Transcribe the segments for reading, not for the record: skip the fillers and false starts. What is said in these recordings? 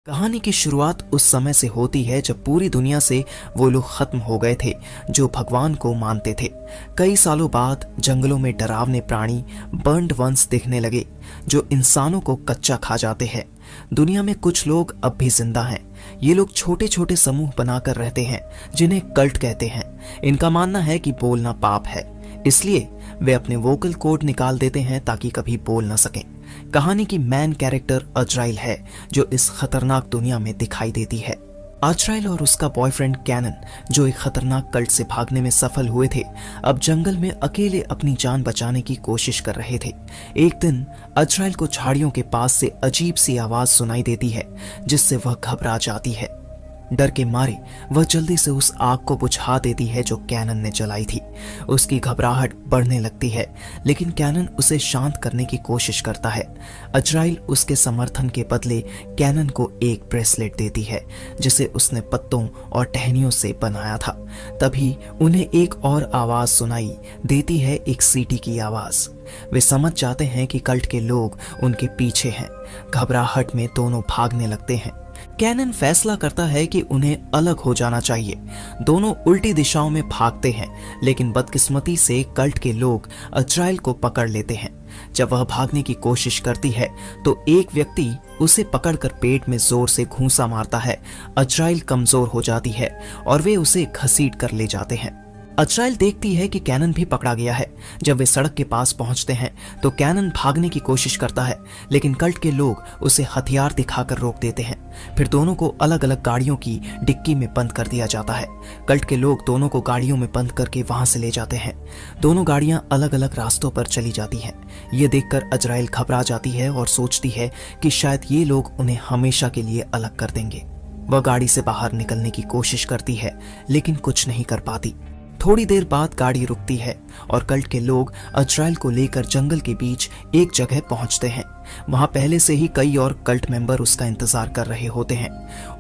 कहानी की शुरुआत उस समय से होती है जब पूरी दुनिया से वो लोग खत्म हो गए थे जो भगवान को मानते थे। कई सालों बाद जंगलों में डरावने प्राणी बर्न्ड वंस दिखने लगे जो इंसानों को कच्चा खा जाते हैं। दुनिया में कुछ लोग अब भी जिंदा हैं। ये लोग छोटे छोटे समूह बनाकर रहते हैं जिन्हें कल्ट कहते हैं। इनका मानना है कि बोलना पाप है, इसलिए वे अपने वोकल कोड निकाल देते हैं ताकि कभी बोल न सकें। कहानी की मैन कैरेक्टर अजराइल है जो इस खतरनाक दुनिया में दिखाई देती है। अजराइल और उसका बॉयफ्रेंड कैनन जो एक खतरनाक कल्ट से भागने में सफल हुए थे, अब जंगल में अकेले अपनी जान बचाने की कोशिश कर रहे थे। एक दिन अजराइल को झाड़ियों के पास से अजीब सी आवाज सुनाई देती है जिससे वह घबरा जाती है। डर के मारे वह जल्दी से उस आग को बुझा देती है जो कैनन ने जलाई थी। उसकी घबराहट बढ़ने लगती है लेकिन कैनन उसे शांत करने की कोशिश करता है। अजराइल उसके समर्थन के बदले कैनन को एक ब्रेसलेट देती है जिसे उसने पत्तों और टहनियों से बनाया था। तभी उन्हें एक और आवाज सुनाई देती है, एक सीटी की आवाज। वे समझ जाते हैं कि कल्ट के लोग उनके पीछे हैं। घबराहट में दोनों भागने लगते हैं। कैनन फैसला करता है कि उन्हें अलग हो जाना चाहिए। दोनों उल्टी दिशाओं में भागते हैं लेकिन बदकिस्मती से कल्ट के लोग अजराइल को पकड़ लेते हैं। जब वह भागने की कोशिश करती है तो एक व्यक्ति उसे पकड़कर पेट में जोर से घूंसा मारता है। अजराइल कमजोर हो जाती है और वे उसे घसीट कर ले जाते हैं। अजराइल देखती है कि कैनन भी पकड़ा गया है। जब वे सड़क के पास पहुंचते हैं तो कैनन भागने की कोशिश करता है लेकिन कल्ट के लोग उसे हथियार दिखाकर रोक देते हैं। फिर दोनों को अलग अलग गाड़ियों की डिक्की में बंद कर दिया जाता है। कल्ट के लोग दोनों को गाड़ियों में बंद करके वहां से ले जाते हैं। दोनों गाड़ियां अलग अलग रास्तों पर चली जाती हैं। ये देखकर अजराइल घबरा जाती है और सोचती है कि शायद ये लोग उन्हें हमेशा के लिए अलग कर देंगे। वह गाड़ी से बाहर निकलने की कोशिश करती है लेकिन कुछ नहीं कर पाती। थोड़ी देर बाद गाड़ी रुकती है और कल्ट के लोग अजराइल को लेकर जंगल के बीच एक जगह पहुंचते हैं। वहां पहले से ही कई और कल्ट मेंबर उसका इंतजार कर रहे होते हैं।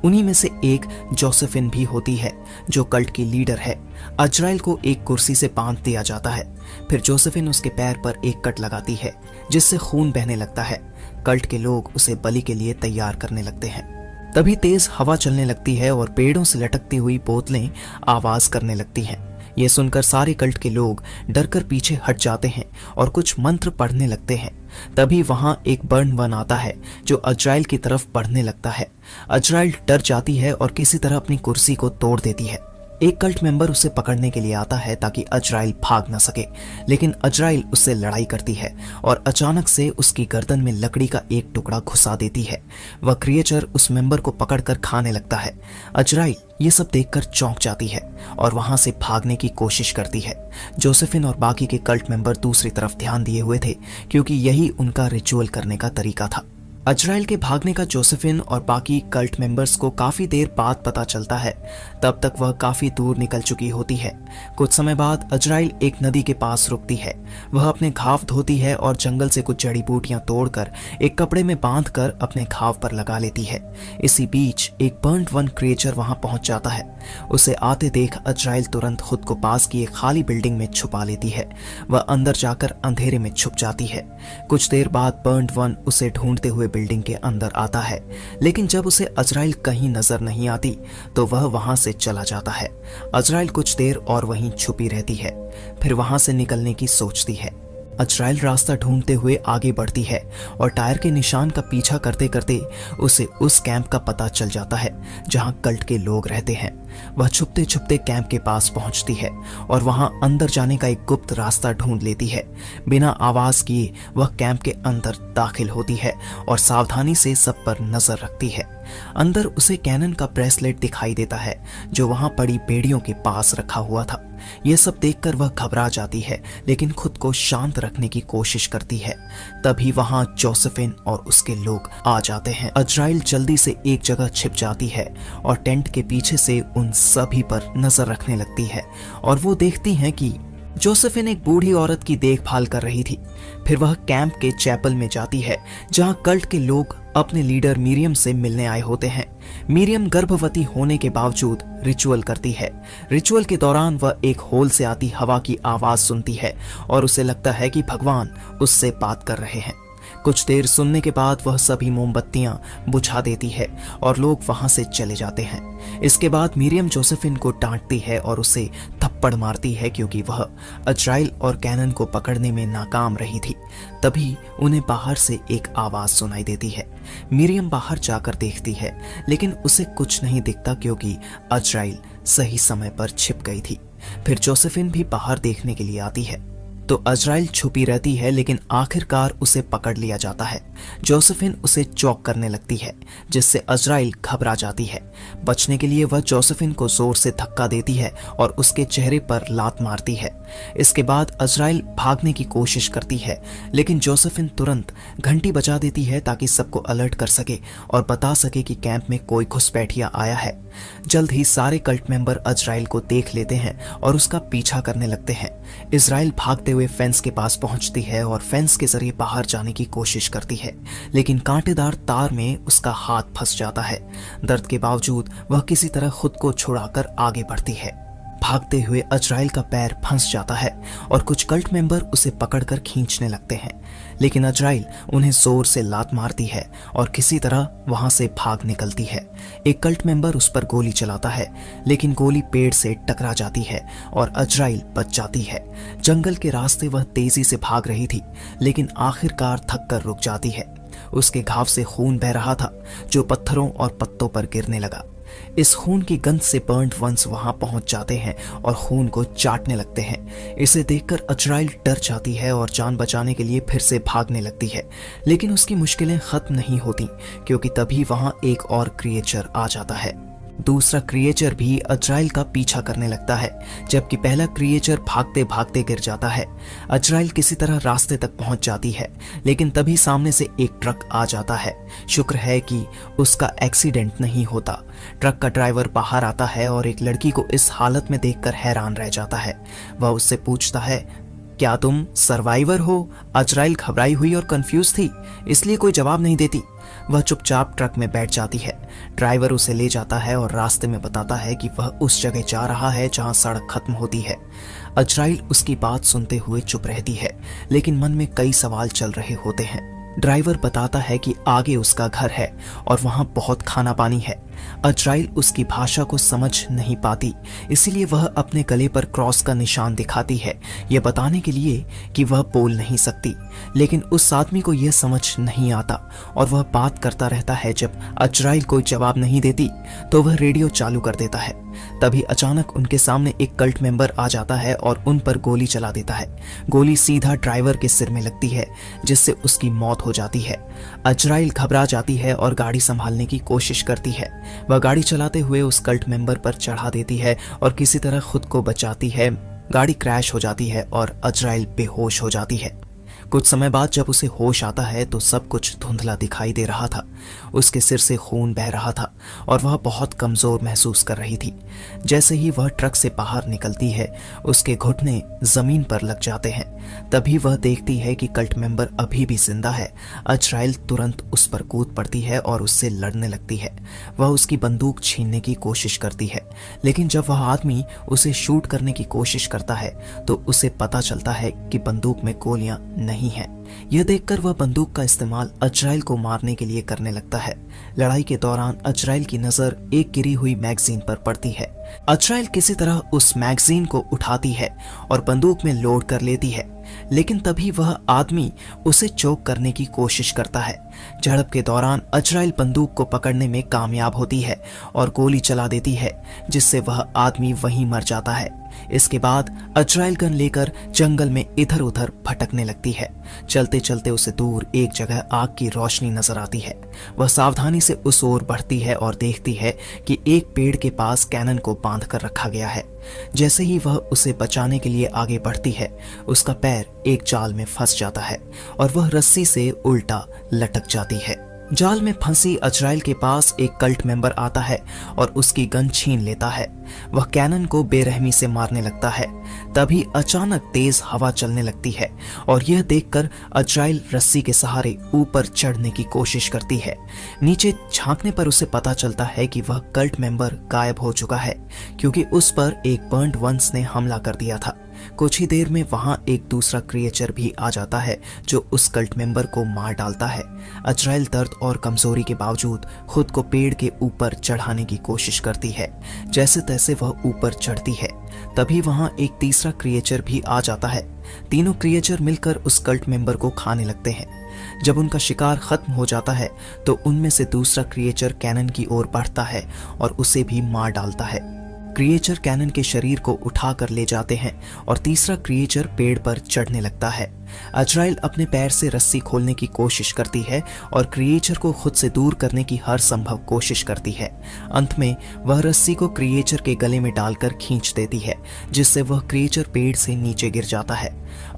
उन्हीं में से एक जोसेफिन भी होती है जो कल्ट की लीडर है। अजराइल को एक कुर्सी से बांध दिया जाता है। फिर जोसेफिन उसके पैर पर एक कट लगाती है जिससे खून बहने लगता है। कल्ट के लोग उसे बलि के लिए तैयार करने लगते हैं। तभी तेज हवा चलने लगती है और पेड़ों से लटकती हुई बोतलें आवाज करने लगती हैं। यह सुनकर सारे कल्ट के लोग डरकर पीछे हट जाते हैं और कुछ मंत्र पढ़ने लगते हैं। तभी वहां एक बर्न वन आता है जो अजराइल की तरफ बढ़ने लगता है। अजराइल डर जाती है और किसी तरह अपनी कुर्सी को तोड़ देती है। एक कल्ट मेंबर उसे पकड़ने के लिए आता है ताकि अजराइल भाग न सके, लेकिन अजराइल उससे लड़ाई करती है और अचानक से उसकी गर्दन में लकड़ी का एक टुकड़ा घुसा देती है। वह क्रिएचर उस मेंबर को पकड़कर खाने लगता है। अजराइल ये सब देखकर चौंक जाती है और वहां से भागने की कोशिश करती है। जोसेफिन और बाकी के कल्ट मेंबर दूसरी तरफ ध्यान दिए हुए थे क्योंकि यही उनका रिचुअल करने का तरीका था। अजराइल के भागने का जोसेफिन और बाकी कल्ट मेंबर्स को काफी देर बाद पता चलता है। तब तक वह काफी दूर निकल चुकी होती है। कुछ समय बाद अजराइल एक नदी के पास रुकती है। वह अपने घाव धोती है और जंगल से कुछ जड़ी बूटियां तोड़कर एक कपड़े में बांधकर अपने घाव पर लगा लेती है। इसी बीच एक बर्न्ड वन क्रिएचर वहां पहुंच जाता है। उसे आते देख अजराइल तुरंत खुद को पास की एक खाली बिल्डिंग में छुपा लेती है। वह अंदर जाकर अंधेरे में छुप जाती है। कुछ देर बाद बर्न्ड वन उसे ढूंढते हुए बिल्डिंग के अंदर आता है, लेकिन जब उसे अजराइल कहीं नजर नहीं आती तो वह वहां से चला जाता है। अजराइल कुछ देर और वहीं छुपी रहती है, फिर वहां से निकलने की सोचती है। अजराइल रास्ता ढूंढते हुए आगे बढ़ती है और टायर के निशान का पीछा करते करते उसे उस कैंप का पता चल जाता है जहां कल्ट के लोग रहते हैं। वह छुपते छुपते कैंप के पास पहुंचती है और वहां अंदर जाने का एक गुप्त रास्ता ढूंढ लेती है। बिना आवाज किए वह कैंप के अंदर दाखिल होती है और सावधानी से सब पर नजर रखती है। अंदर उसे कैनन का ब्रेसलेट दिखाई देता है जो वहां पड़ी बेड़ियों के पास रखा हुआ था। यह सब देखकर वह घबरा जाती है लेकिन खुद को शांत रखने की कोशिश करती है। तभी वहां जोसेफिन और उसके लोग आ जाते हैं। अजराइल जल्दी से एक जगह छिप जाती है और टेंट के पीछे से उन सभी पर नजर रखने लगती है और वो देखती हैं कि जोसेफिन एक बूढ़ी औरत की देखभाल कर रही थी। फिर वह कैंप के चैपल में जाती है जहां कल्ट के लोग अपने लीडर मीरियम से मिलने आए होते हैं। मीरियम गर्भवती होने के बावजूद रिचुअल करती है। रिचुअल के दौरान वह एक होल से आती हवा की आवाज सुनती है और उसे लगता है कि भगवान उससे बात कर रहे हैं। कुछ देर सुनने के बाद वह सभी मोमबत्तियां बुझा देती है और लोग वहां से चले जाते हैं। इसके बाद मिरियम जोसेफिन को डांटती है और उसे थप्पड़ मारती है क्योंकि वह अजराइल और कैनन को पकड़ने में नाकाम रही थी। तभी उन्हें बाहर से एक आवाज सुनाई देती है। मिरियम बाहर जाकर देखती है लेकिन उसे कुछ नहीं दिखता क्योंकि अजराइल सही समय पर छिप गई थी। फिर जोसेफिन भी बाहर देखने के लिए आती है तो अजराइल छुपी रहती है लेकिन आखिरकार उसे पकड़ लिया जाता है। जोसेफिन उसे चौक करने लगती है जिससे अजराइल घबरा जाती है। बचने के लिए वह जोसेफिन को जोर से धक्का देती है और उसके चेहरे पर लात मारती है। इसके बाद अजराइल भागने की कोशिश करती है लेकिन जोसेफिन तुरंत घंटी बजा देती है ताकि सबको अलर्ट कर सके और बता सके कि कैंप में कोई घुसपैठिया आया है। जल्द ही सारे कल्ट मेंबर अजराइल को देख लेते हैं और उसका पीछा करने लगते हैं। इजराइल भागते हुए फेंस के पास पहुंचती है और फेंस के जरिए बाहर जाने की कोशिश करती है लेकिन कांटेदार तार में उसका हाथ फंस जाता है। दर्द के बावजूद वह किसी तरह खुद को छुड़ाकर आगे बढ़ती है। भागते हुए अजराइल का पैर फंस जाता है और कुछ कल्ट मेंबर उसे पकड़कर खींचने लगते हैं लेकिन अजराइल उन्हें जोर से लात मारती है और किसी तरह वहां से भाग निकलती है। एक कल्ट मेंबर उस पर गोली चलाता है लेकिन गोली पेड़ से टकरा जाती है और अजराइल बच जाती है। जंगल के रास्ते वह तेजी से भाग रही थी लेकिन आखिरकार थक कर रुक जाती है। उसके घाव से खून बह रहा था जो पत्थरों और पत्तों पर गिरने लगा। इस खून की गंध से बर्न्ड वंस वहां पहुंच जाते हैं और खून को चाटने लगते हैं। इसे देखकर अजराइल डर जाती है और जान बचाने के लिए फिर से भागने लगती है लेकिन उसकी मुश्किलें खत्म नहीं होती क्योंकि तभी वहां एक और क्रिएचर आ जाता है। दूसरा क्रिएचर भी अजराइल का पीछा करने लगता है जबकि पहला क्रिएचर भागते भागते गिर जाता है। अजराइल किसी तरह रास्ते तक पहुंच जाती है लेकिन तभी सामने से एक ट्रक आ जाता है। शुक्र है कि उसका एक्सीडेंट नहीं होता। ट्रक का ड्राइवर बाहर आता है और एक लड़की को इस हालत में देखकर हैरान रह जाता है। वह उससे पूछता है, क्या तुम सर्वाइवर हो? अजराइल घबराई हुई और कंफ्यूज थी इसलिए कोई जवाब नहीं देती। वह चुपचाप ट्रक में बैठ जाती है। ड्राइवर उसे ले जाता है और रास्ते में बताता है कि वह उस जगह जा रहा है जहां सड़क खत्म होती है। अजराइल उसकी बात सुनते हुए चुप रहती है लेकिन मन में कई सवाल चल रहे होते हैं। ड्राइवर बताता है कि आगे उसका घर है और वहां बहुत खाना पानी है। अजराइल उसकी भाषा को समझ नहीं पाती इसीलिए वह अपने गले पर क्रॉस का निशान दिखाती है यह बताने के लिए कि वह बोल नहीं सकती। लेकिन उस आदमी को यह समझ नहीं आता और वह बात करता रहता है। जब अजराइल कोई जवाब नहीं देती तो वह रेडियो चालू कर देता है। तभी अचानक उनके सामने एक कल्ट मेंबर आ जाता है और उन पर गोली चला देता है। गोली सीधा ड्राइवर के सिर में लगती है जिससे उसकी मौत हो जाती है। अजराइल घबरा जाती है और गाड़ी संभालने की कोशिश करती है। वह गाड़ी चलाते हुए उस कल्ट मेंबर पर चढ़ा देती है और किसी तरह खुद को बचाती है। गाड़ी क्रैश हो जाती है और अजराइल बेहोश हो जाती है। कुछ समय बाद जब उसे होश आता है तो सब कुछ धुंधला दिखाई दे रहा था। उसके सिर से खून बह रहा था और वह बहुत कमजोर महसूस कर रही थी। जैसे ही वह ट्रक से बाहर निकलती है उसके घुटने जमीन पर लग जाते हैं। तभी वह देखती है कि कल्ट मेंबर अभी भी जिंदा है। अजराइल तुरंत उस पर कूद पड़ती है और उससे लड़ने लगती है। वह उसकी बंदूक छीनने की कोशिश करती है लेकिन जब वह आदमी उसे शूट करने की कोशिश करता है तो उसे पता चलता है कि बंदूक में गोलियां नहीं है। यह देखकर वह बंदूक का इस्तेमाल अजराइल को मारने के लिए करने लगता है। लड़ाई के दौरान अजराइल की नजर एक गिरी हुई मैगजीन पर पड़ती है। अजराइल किसी तरह उस मैगजीन को उठाती है और बंदूक में लोड कर लेती है लेकिन तभी वह आदमी उसे चोक करने की कोशिश करता है। झड़प के दौरान अजराइल बंदूक को पकड़ने में कामयाब होती है और गोली चला देती है जिससे वह आदमी वहीं मर जाता है। इसके बाद अजराइल गन लेकर जंगल में इधर उधर भटकने लगती है। चलते चलते उसे दूर एक जगह आग की रोशनी नजर आती है। वह सावधानी से उस ओर बढ़ती है और देखती है कि एक पेड़ के पास कैनन को बांध कर रखा गया है। जैसे ही वह उसे बचाने के लिए आगे बढ़ती है उसका पैर एक जाल में फंस जाता है और वह रस्सी से उल्टा लटक जाती है। जाल में फंसी अजराइल के पास एक कल्ट मेंबर आता है और उसकी गन छीन लेता है। वह कैनन को बेरहमी से मारने लगता है। तभी अचानक तेज हवा चलने लगती है और यह देखकर अजराइल रस्सी के सहारे ऊपर चढ़ने की कोशिश करती है। नीचे झांकने पर उसे पता चलता है कि वह कल्ट मेंबर गायब हो चुका है क्योंकि उस पर एक बर्न्ड वंस ने हमला कर दिया था। कुछ ही देर में वहां एक दूसरा क्रिएचर भी आ जाता है जो उस कल्ट मेंबर को मार डालता है। अजराइल दर्द और कमजोरी के बावजूद खुद को पेड़ के ऊपर चढ़ाने की कोशिश करती है। जैसे तैसे वह ऊपर चढ़ती है, तभी वहां एक तीसरा क्रिएचर भी आ जाता है। तीनों क्रिएचर मिलकर उस कल्ट मेंबर को खाने लगते हैं। जब उनका शिकार खत्म हो जाता है तो उनमें से दूसरा क्रिएचर कैनन की ओर बढ़ता है और उसे भी मार डालता है। क्रिएचर कैनन के शरीर को उठाकर ले जाते हैं और तीसरा क्रिएचर पेड़ पर चढ़ने लगता है। अजराइल अपने पैर से रस्सी खोलने की कोशिश करती है और क्रिएचर को खुद से दूर करने की हर संभव कोशिश करती है। अंत में वह रस्सी को क्रिएचर के गले में डालकर खींच देती है, जिससे वह क्रिएचर पेड़ से नीचे गिर जाता है।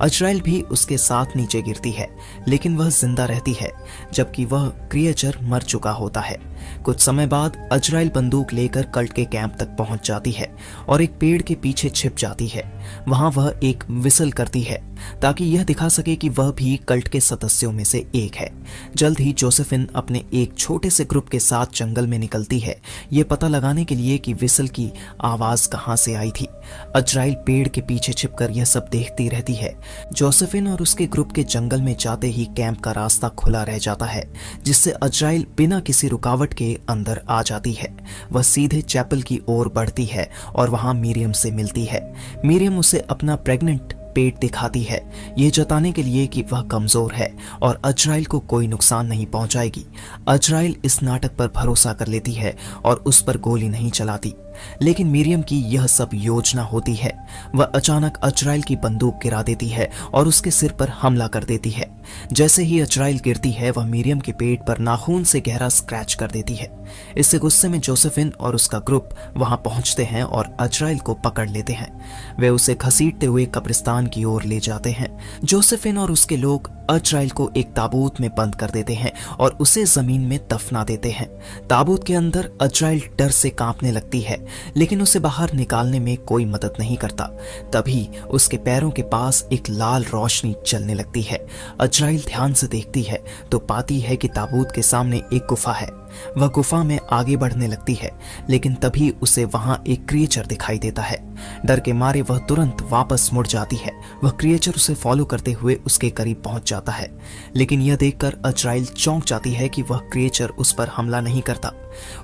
अजराइल भी उसके साथ नीचे गिरती है, लेकिन वह जिंदा रहती है, जबकि वह क्रिएचर मर चुका होता है। कुछ समय बाद अजराइल बंदूक लेकर कल्ट के कैंप तक पहुंच जाती है और एक पेड़ के पीछे छिप जाती है। वहां वह एक विसल करती है ताकि यह दिखा सके कि वह भी कल्ट के सदस्यों में से एक है। जल्द ही जोसेफिन अपने एक छोटे से ग्रुप के साथ जंगल में निकलती है, ये पता लगाने के लिए कि विसल की आवाज कहां से आई थी। अजराइल पेड़ के पीछे छिपकर यह सब देखती रहती है। जोसेफिन और उसके ग्रुप के जंगल में जाते ही कैंप का रास्ता खुला रह जाता है, जिससे अजराइल बिना किसी रुकावट के अंदर आ जाती है। वह सीधे चैपल की ओर बढ़ती है और वहां मीरियम से मिलती है। मीरियम उसे अपना प्रेग्नेंट पेट दिखाती है, ये जताने के लिए कि वह कमजोर है और अजराइल को कोई नुकसान नहीं पहुंचाएगी। अजराइल इस नाटक पर भरोसा कर लेती है और उस पर गोली नहीं चलाती, लेकिन मीरियम की यह सब योजना होती है। वह अचानक अजराइल की बंदूक गिरा देती है और उसके सिर पर हमला कर देती है। जैसे ही अजराइल गिरती है, वह मीरियम के पेट पर नाखून से गहरा स्क्रैच कर देती है। इससे गुस्से में जोसेफिन और उसका ग्रुप वहां पहुंचते हैं और अजराइल को पकड़ लेते हैं। वे उसे घसीटते हुए कब्रिस्तान की ओर ले जाते हैं। जोसेफिन और उसके लोग अजराइल को एक ताबूत में बंद कर देते हैं और उसे जमीन में दफना देते हैं। ताबूत के अंदर अजराइल डर से कांपने लगती है, लेकिन उसे बाहर निकालने में कोई मदद नहीं करता। तभी उसके पैरों के पास एक लाल रोशनी जलने लगती है। अजराइल ध्यान से देखती है तो पाती है कि ताबूत के सामने एक गुफा है। वह गुफा में आगे बढ़ने लगती है, लेकिन तभी उसे वहां एक क्रिएचर दिखाई देता है। डर के मारे वह तुरंत वापस मुड़ जाती है। वह क्रिएचर उसे फॉलो करते हुए उसके करीब पहुंच जाता है, लेकिन यह देखकर अजराइल चौंक जाती है कि वह क्रिएचर उस पर हमला नहीं करता।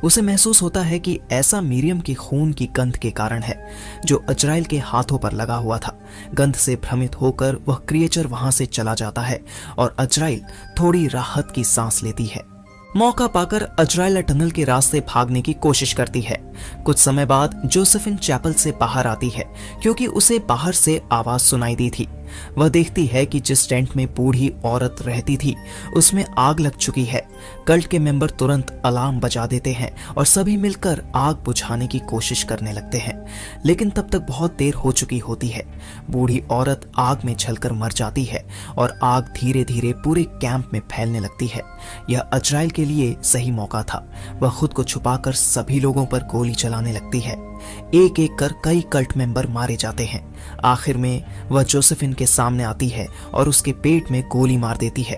उसे महसूस होता है कि ऐसा मीरियम के खून की गंध के कारण है जो अजराइल के हाथों पर लगा हुआ था। गंध से भ्रमित होकर वह क्रिएचर वहां से चला जाता है और अजराइल थोड़ी राहत की सांस लेती है। मौका पाकर अजराइल टनल के रास्ते भागने की कोशिश करती है। कुछ समय बाद जोसेफिन चैपल से बाहर आती है, क्योंकि उसे बाहर से आवाज सुनाई दी थी। वह देखती है कि जिस टेंट में बूढ़ी औरत रहती थी उसमें आग लग चुकी है। कल्ट के मेंबर तुरंत अलार्म बजा देते हैं और सभी मिलकर आग बुझाने की कोशिश करने लगते हैं, लेकिन तब तक बहुत देर हो चुकी होती है। बूढ़ी औरत आग में जलकर मर जाती है और आग धीरे धीरे पूरे कैंप में फैलने लगती है। यह अजराइल के लिए सही मौका था। वह खुद को छुपाकर सभी लोगों पर गोली चलाने लगती है। एक एक कर कई कल्ट मेंबर मारे जाते हैं। आखिर में वह जोसेफिन के सामने आती है और उसके पेट में गोली मार देती है।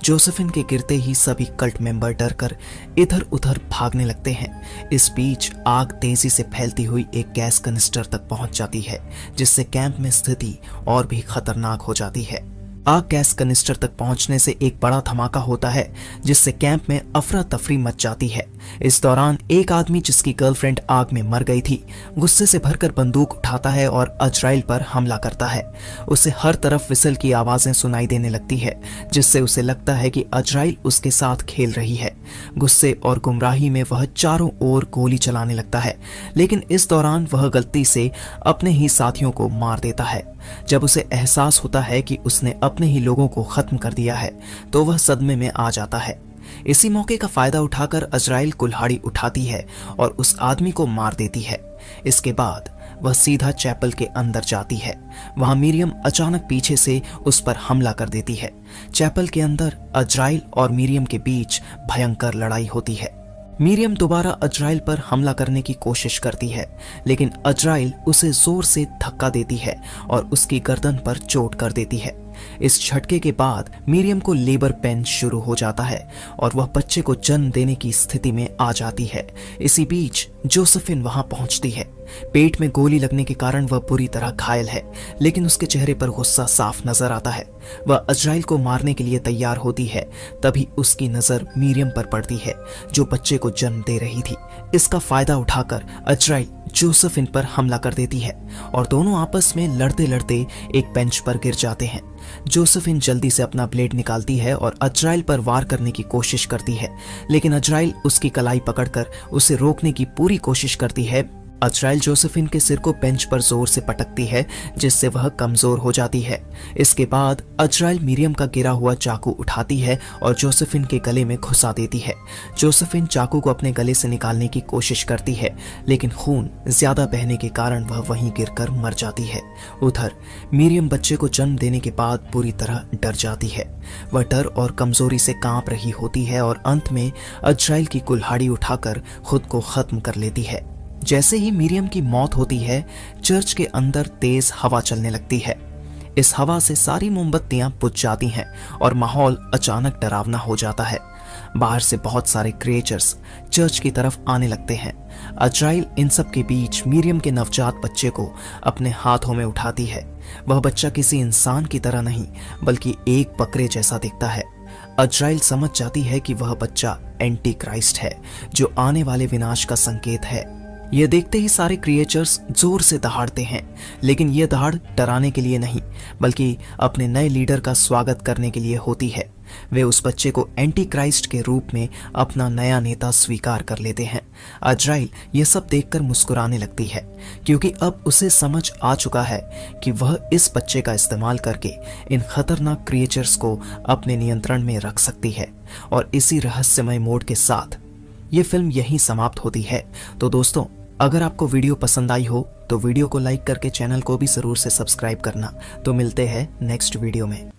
जोसेफिन के गिरते ही सभी कल्ट मेंबर डरकर इधर उधर भागने लगते हैं। इस बीच आग तेजी से फैलती हुई एक गैस कनिस्टर तक पहुंच जाती है, जिससे कैंप में स्थिति और भी खतरनाक हो जाती है। आग गैस कनिस्टर तक पहुंचने से एक बड़ा धमाका होता है, जिससे कैंप में अफरा तफरी मच जाती है। इस दौरान एक आदमी जिसकी गर्लफ्रेंड आग में मर गई थी, गुस्से से भरकर बंदूक उठाता है और अजराइल पर हमला करता है। उसे हर तरफ विसल की आवाजें सुनाई देने लगती है, जिससे उसे लगता है कि अजराइल उसके साथ खेल रही है। गुस्से और गुमराही में वह चारों ओर गोली चलाने लगता है, लेकिन इस दौरान वह गलती से अपने ही साथियों को मार देता है। जब उसे एहसास होता है कि उसने अपने ही लोगों को खत्म कर दिया है, तो वह सदमे में आ जाता है। इसी मौके का फायदा उठाकर अजराइल कुल्हाड़ी उठाती है और उस आदमी को मार देती है। इसके बाद वह सीधा चैपल के अंदर जाती है। वहां मीरियम अचानक पीछे से उस पर हमला कर देती है। चैपल के अंदर अजराइल और मीरियम के बीच भयंकर लड़ाई होती है। मीरियम दोबारा अजराइल पर हमला करने की कोशिश करती है, लेकिन अजराइल उसे जोर से धक्का देती है और उसकी गर्दन पर चोट कर देती है। इस झटके के बाद मीरियम को लेबर पेन शुरू हो जाता है और वह बच्चे को जन्म देने की स्थिति में आ जाती है। इसी बीच जोसेफिन वहां पहुंचती है। पेट में गोली लगने के कारण वह बुरी तरह घायल है, लेकिन उसके चेहरे पर गुस्सा साफ नजर आता है। वह अजराइल को मारने के लिए तैयार होती है, तभी उसकी नजर मीरियम पर पड़ती है जो बच्चे को जन्म दे रही थी। इसका फायदा उठाकर अजराइल जोसेफिन पर हमला कर देती है और दोनों आपस में लड़ते लड़ते एक बेंच पर गिर जाते हैं। जोसेफिन जल्दी से अपना ब्लेड निकालती है और अजराइल पर वार करने की कोशिश करती है, लेकिन अजराइल उसकी कलाई पकड़कर उसे रोकने की पूरी कोशिश करती है। अजराइल जोसेफिन के सिर को बेंच पर जोर से पटकती है, जिससे वह कमजोर हो जाती है। इसके बाद अजराइल मीरियम का गिरा हुआ चाकू उठाती है और जोसेफिन के गले में घुसा देती है। जोसेफिन चाकू को अपने गले से निकालने की कोशिश करती है, लेकिन खून ज्यादा बहने के कारण वह वहीं गिरकर मर जाती है। उधर मीरियम बच्चे को जन्म देने के बाद पूरी तरह डर जाती है। वह डर और कमजोरी से कांप रही होती है और अंत में अजराइल की कुल्हाड़ी उठाकर खुद को खत्म कर लेती है। जैसे ही मीरियम की मौत होती है, चर्च के अंदर तेज हवा चलने लगती है। इस हवा से सारी मोमबत्तियां बुझ जाती हैं और माहौल अचानक डरावना हो जाता है। बाहर से बहुत सारे क्रिएचर्स चर्च की तरफ आने लगते हैं। अजराइल इन सब के बीच मीरियम के नवजात बच्चे को अपने हाथों में उठाती है। वह बच्चा किसी इंसान की तरह नहीं, बल्कि एक बकरे जैसा दिखता है। अजराइल समझ जाती है कि वह बच्चा एंटी क्राइस्ट है, जो आने वाले विनाश का संकेत है। यह देखते ही सारे क्रिएचर्स जोर से दहाड़ते हैं, लेकिन यह दहाड़ डराने के लिए नहीं, बल्कि अपने नए लीडर का स्वागत करने के लिए होती है। वे उस बच्चे को एंटी क्राइस्ट के रूप में अपना नया नेता स्वीकार कर लेते हैं। अजराइल यह सब देखकर मुस्कुराने लगती है, क्योंकि अब उसे समझ आ चुका है कि वह इस बच्चे का इस्तेमाल करके इन खतरनाक क्रिएचर्स को अपने नियंत्रण में रख सकती है। और इसी रहस्यमय मोड़ के साथ ये फिल्म यहीं समाप्त होती है। तो दोस्तों, अगर आपको वीडियो पसंद आई हो तो वीडियो को लाइक करके चैनल को भी जरूर से सब्सक्राइब करना। तो मिलते हैं नेक्स्ट वीडियो में।